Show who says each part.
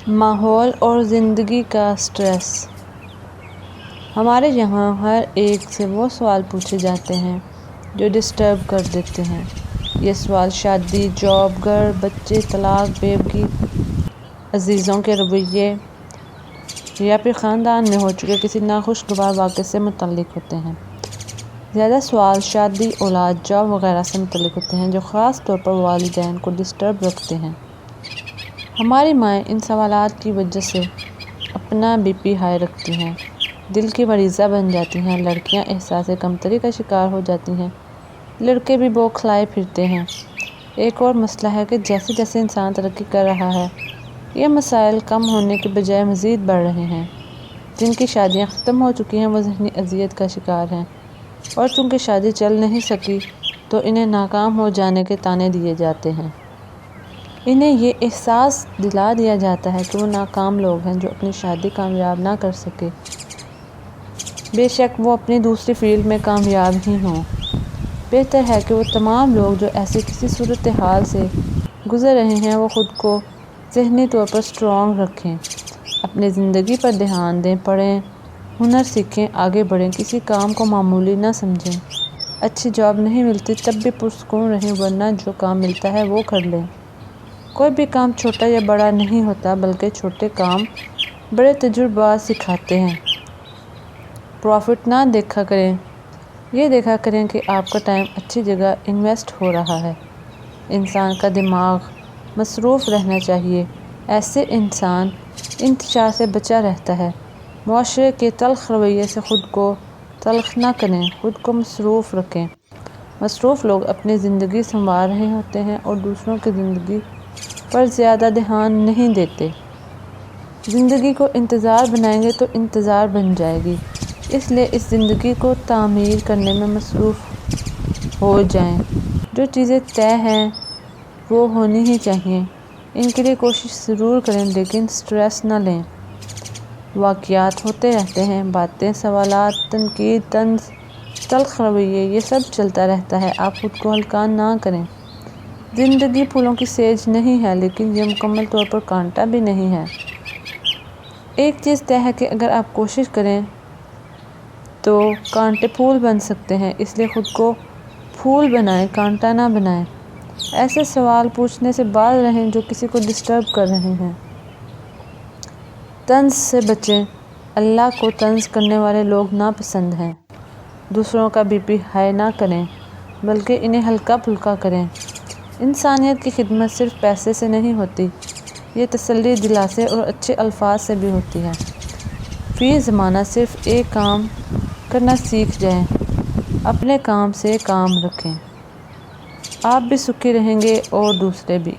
Speaker 1: ماحول اور زندگی کا سٹریس۔ ہمارے یہاں ہر ایک سے وہ سوال پوچھے جاتے ہیں جو ڈسٹرب کر دیتے ہیں۔ یہ سوال شادی، جاب، گھر، بچے، طلاق، بیوگی، عزیزوں کے رویے یا پھر خاندان میں ہو چکے کسی ناخوشگوار واقعے سے متعلق ہوتے ہیں۔ زیادہ سوال شادی، اولاد، جاب وغیرہ سے متعلق ہوتے ہیں جو خاص طور پر والدین کو ڈسٹرب رکھتے ہیں۔ ہماری مائیں ان سوالات کی وجہ سے اپنا بی پی ہائی رکھتی ہیں، دل کی مریضہ بن جاتی ہیں، لڑکیاں احساس کمتری کا شکار ہو جاتی ہیں، لڑکے بھی بوکھلائے پھرتے ہیں۔ ایک اور مسئلہ ہے کہ جیسے جیسے انسان ترقی کر رہا ہے، یہ مسائل کم ہونے کے بجائے مزید بڑھ رہے ہیں۔ جن کی شادیاں ختم ہو چکی ہیں وہ ذہنی اذیت کا شکار ہیں، اور چونکہ شادی چل نہیں سکی تو انہیں ناکام ہو جانے کے طعنے دیے جاتے ہیں۔ انہیں یہ احساس دلا دیا جاتا ہے کہ وہ ناکام لوگ ہیں جو اپنی شادی کامیاب نہ کر سکے، بے شک وہ اپنی دوسری فیلڈ میں کامیاب ہی ہوں۔ بہتر ہے کہ وہ تمام لوگ جو ایسی کسی صورتحال سے گزر رہے ہیں وہ خود کو ذہنی طور پر اسٹرانگ رکھیں، اپنی زندگی پر دھیان دیں، پڑھیں، ہنر سیکھیں، آگے بڑھیں، کسی کام کو معمولی نہ سمجھیں۔ اچھی جاب نہیں ملتی تب بھی پرسکون رہیں، ورنہ جو کام ملتا ہے وہ کر لیں۔ کوئی بھی کام چھوٹا یا بڑا نہیں ہوتا، بلکہ چھوٹے کام بڑے تجربات سکھاتے ہیں۔ پروفٹ نہ دیکھا کریں، یہ دیکھا کریں کہ آپ کا ٹائم اچھی جگہ انویسٹ ہو رہا ہے۔ انسان کا دماغ مصروف رہنا چاہیے، ایسے انسان انتشار سے بچا رہتا ہے۔ معاشرے کے تلخ رویے سے خود کو تلخ نہ کریں، خود کو مصروف رکھیں۔ مصروف لوگ اپنی زندگی سنوار رہے ہوتے ہیں اور دوسروں کی زندگی پر زیادہ دھیان نہیں دیتے۔ زندگی کو انتظار بنائیں گے تو انتظار بن جائے گی، اس لیے اس زندگی کو تعمیر کرنے میں مصروف ہو جائیں۔ جو چیزیں طے ہیں وہ ہونی ہی چاہئیں، ان کے لیے کوشش ضرور کریں لیکن سٹریس نہ لیں۔ واقعات ہوتے رہتے ہیں، باتیں، سوالات، تنقید، طنز، تلخ رویے، یہ سب چلتا رہتا ہے، آپ خود کو ہلکا نہ کریں۔ زندگی پھولوں کی سیج نہیں ہے، لیکن یہ مکمل طور پر کانٹا بھی نہیں ہے۔ ایک چیز طے ہے کہ اگر آپ کوشش کریں تو کانٹے پھول بن سکتے ہیں، اس لیے خود کو پھول بنائیں، کانٹا نہ بنائیں۔ ایسے سوال پوچھنے سے باز رہیں جو کسی کو ڈسٹرب کر رہے ہیں۔ طنز سے بچیں، اللہ کو طنز کرنے والے لوگ ناپسند ہیں۔ دوسروں کا بی پی ہائی نہ کریں، بلکہ انہیں ہلکا پھلکا کریں۔ انسانیت کی خدمت صرف پیسے سے نہیں ہوتی، یہ تسلی، دلاسے اور اچھے الفاظ سے بھی ہوتی ہے۔ فی زمانہ صرف ایک کام کرنا سیکھ جائیں، اپنے کام سے کام رکھیں، آپ بھی سکھی رہیں گے اور دوسرے بھی۔